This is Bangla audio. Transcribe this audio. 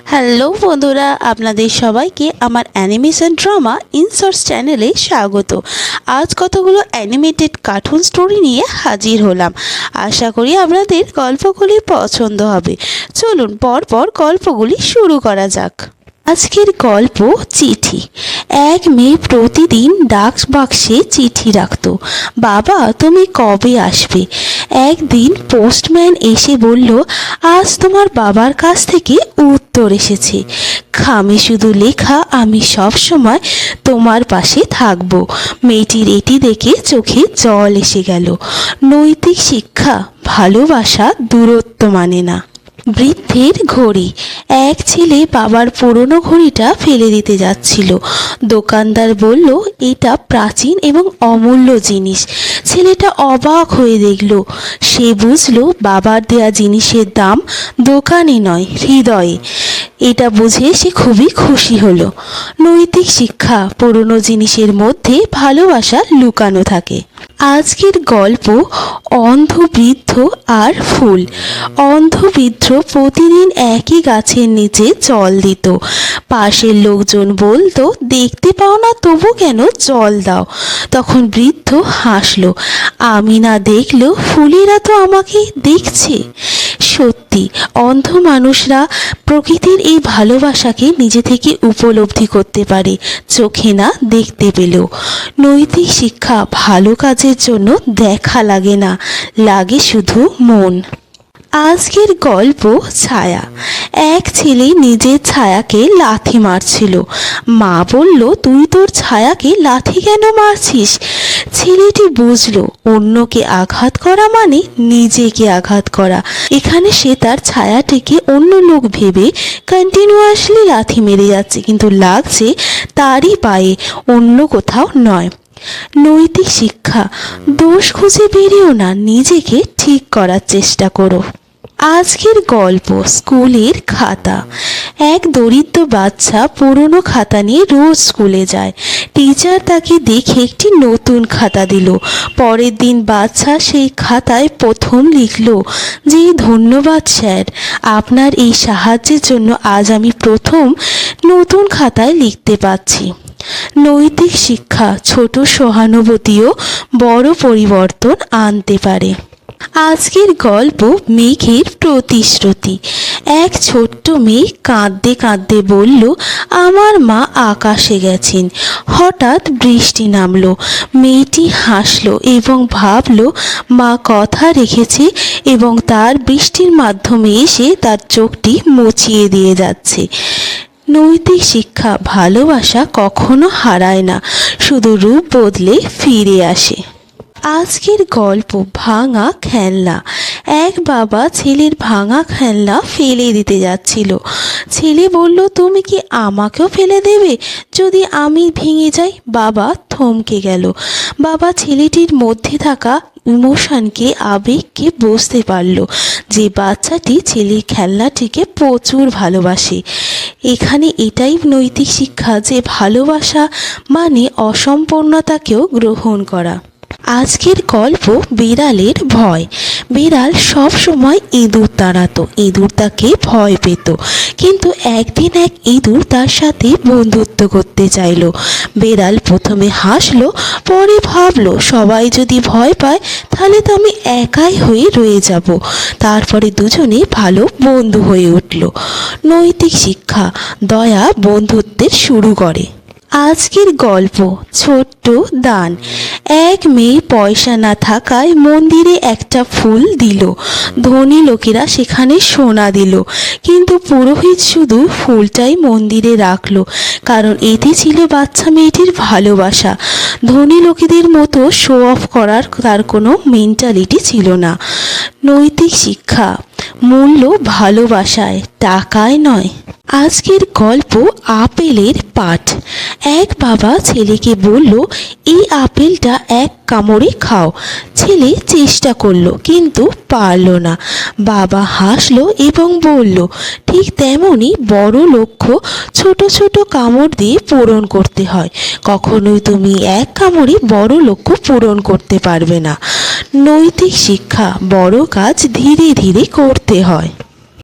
হ্যালো বন্ধুরা, আপনাদের সবাইকে আমার অ্যানিমেশন ড্রামা ইনসর্টস চ্যানেলে স্বাগত। আজ কতগুলো অ্যানিমেটেড কার্টুন স্টোরি নিয়ে হাজির হলাম। আশা করি আপনাদের গল্পগুলি পছন্দ হবে। চলুন পরপর গল্পগুলি শুরু করা যাক। আজকের গল্প চিঠি। এক মেয়ে প্রতিদিন ডাক বাক্সে চিঠি রাখত। বাবা, তুমি কবে আসবে? একদিন পোস্টম্যান এসে বলল, আজ তোমার বাবার কাছ থেকে উত্তর এসেছে। খামে শুধু লেখা, আমি সব সময় তোমার পাশে থাকব। মেয়েটির এটি দেখে চোখে জল এসে গেল। নৈতিক শিক্ষা, ভালোবাসা দূরত্ব মানে না। বৃদ্ধের ঘড়ি। এক ছেলে বাবার পুরনো ঘড়িটা ফেলে দিতে যাচ্ছিল। দোকানদার বলল, এটা প্রাচীন এবং অমূল্য জিনিস। ছেলেটা অবাক হয়ে দেখল। সে বুঝলো বাবার দেয়া জিনিসের দাম দোকানে নয়, হৃদয়ে। এটা বুঝে সে খুবই খুশি হলো। নৈতিক শিক্ষা, পুরনো জিনিসের মধ্যে ভালোবাসা লুকানো থাকে। আজকের গল্প অন্ধ বৃদ্ধ আর ফুল। অন্ধ বৃদ্ধ প্রতিদিন একই গাছের নিচে জল দিত। পাশের লোকজন বলতো, দেখতে পাও না তবু কেন জল দাও? তখন বৃদ্ধ হাসলো, আমি না দেখলেও ফুলেরা তো আমাকে দেখছে। সত্যি, অন্ধ মানুষরা প্রকৃতির এই ভালোবাসাকে নিজে থেকে উপলব্ধি করতে পারে, চোখে না দেখতে পেলেও। নৈতিক শিক্ষা, ভালো কাজের জন্য দেখা লাগে না, লাগে শুধু মন। আজকের গল্প ছায়া। এক ছেলে নিজের ছায়াকে লাথি মারছিল। মা বলল, তুই তোর ছায়াকে লাথি কেন মারছিস? ছেলেটি বুঝলো, অন্যকে আঘাত করা মানে নিজেকে আঘাত করা। এখানে সে তার ছায়াটিকে অন্য লোক ভেবে কন্টিনিউয়াসলি লাথি মেরে যাচ্ছে, কিন্তু লাগছে তারই পায়ে, অন্য কোথাও নয়। নৈতিক শিক্ষা, দোষ খুঁজে বেরিও না, নিজেকে ঠিক করার চেষ্টা করো। আজকের গল্প স্কুলের খাতা। এক দরিদ্র বাচ্চা পুরনো খাতা নিয়ে রোজ স্কুলে যায়। টিচার তাকে দেখে একটি নতুন খাতা দিল। পরের দিন বাচ্চা সেই খাতায় প্রথম লিখল যে, ধন্যবাদ স্যার, আপনার এই সাহায্যের জন্য আজ আমি প্রথম নতুন খাতায় লিখতে পারছি। নৈতিক শিক্ষা, ছোট সহানুভূতিও বড় পরিবর্তন আনতে পারে। আজকের গল্প মেঘের প্রতিশ্রুতি। এক ছোট্ট মেয়ে কাঁদতে কাঁদতে বলল, আমার মা আকাশে গেছেন। হঠাৎ বৃষ্টি নামলো। মেয়েটি হাসলো এবং ভাবলো, মা কথা রেখেছে এবং তার বৃষ্টির মাধ্যমে এসে তার চোখটি মুছিয়ে দিয়ে যাচ্ছে। নৈতিক শিক্ষা, ভালোবাসা কখনো হারায় না, শুধু রূপ বদলে ফিরে আসে। আজকের গল্প ভাঙা খেলনা। এক বাবা ছেলের ভাঙা খেলনা ফেলে দিতে যাচ্ছিল। ছেলে বলল, তুমি কি আমাকেও ফেলে দেবে যদি আমি ভেঙে যাই? বাবা থমকে গেল। বাবা ছেলেটির মধ্যে থাকা ইমোশনকে, আবেগকে বুঝতে পারল যে বাচ্চাটি ছেলের খেলনাটিকে প্রচুর ভালোবাসে। এখানে এটাই নৈতিক শিক্ষা যে ভালোবাসা মানে অসম্পূর্ণতাকেও গ্রহণ করা। আজকের গল্প বিড়ালের ভয়। বিড়াল সব সময় ইঁদুর তাড়াতো, ইঁদুর তাকে ভয় পেত। কিন্তু একদিন এক ইঁদুর তার সাথে বন্ধুত্ব করতে চাইল। বিড়াল প্রথমে হাসলো, পরে ভাবলো, সবাই যদি ভয় পায় তাহলে তো আমি একাই হয়ে রয়ে যাব। তারপরে দুজনে ভালো বন্ধু হয়ে উঠল। নৈতিক শিক্ষা, দয়া বন্ধুত্বের শুরু করে। আজকের গল্প ছোট্ট দান। এক মেয়ে পয়সা না থাকায় মন্দিরে একটা ফুল দিল। ধনী লোকেরা সেখানে সোনা দিল, কিন্তু পুরোহিত শুধু ফুলটাই মন্দিরে রাখলো, কারণ এতে ছিল বাচ্চা মেয়েটির ভালোবাসা। ধনী লোকেদের মতো শো অফ করার তার কোনো মেন্টালিটি ছিল না। নৈতিক শিক্ষা, মূল্য ভালোবাসায়, টাকায় নয়। আজকের গল্প আপেলের পাঠ। এক বাবা ছেলেকে বলল, এই আপেলটা এক কামড়ে খাও। ছেলে চেষ্টা করলো কিন্তু পারল না। বাবা হাসলো এবং বলল, ঠিক তেমনই বড় লক্ষ্য ছোট ছোট কামড় দিয়ে পূরণ করতে হয়। কখনোই তুমি এক কামড়ে বড় লক্ষ্য পূরণ করতে পারবে না। নৈতিক শিক্ষা, বড় কাজ ধীরে ধীরে করতে হয়।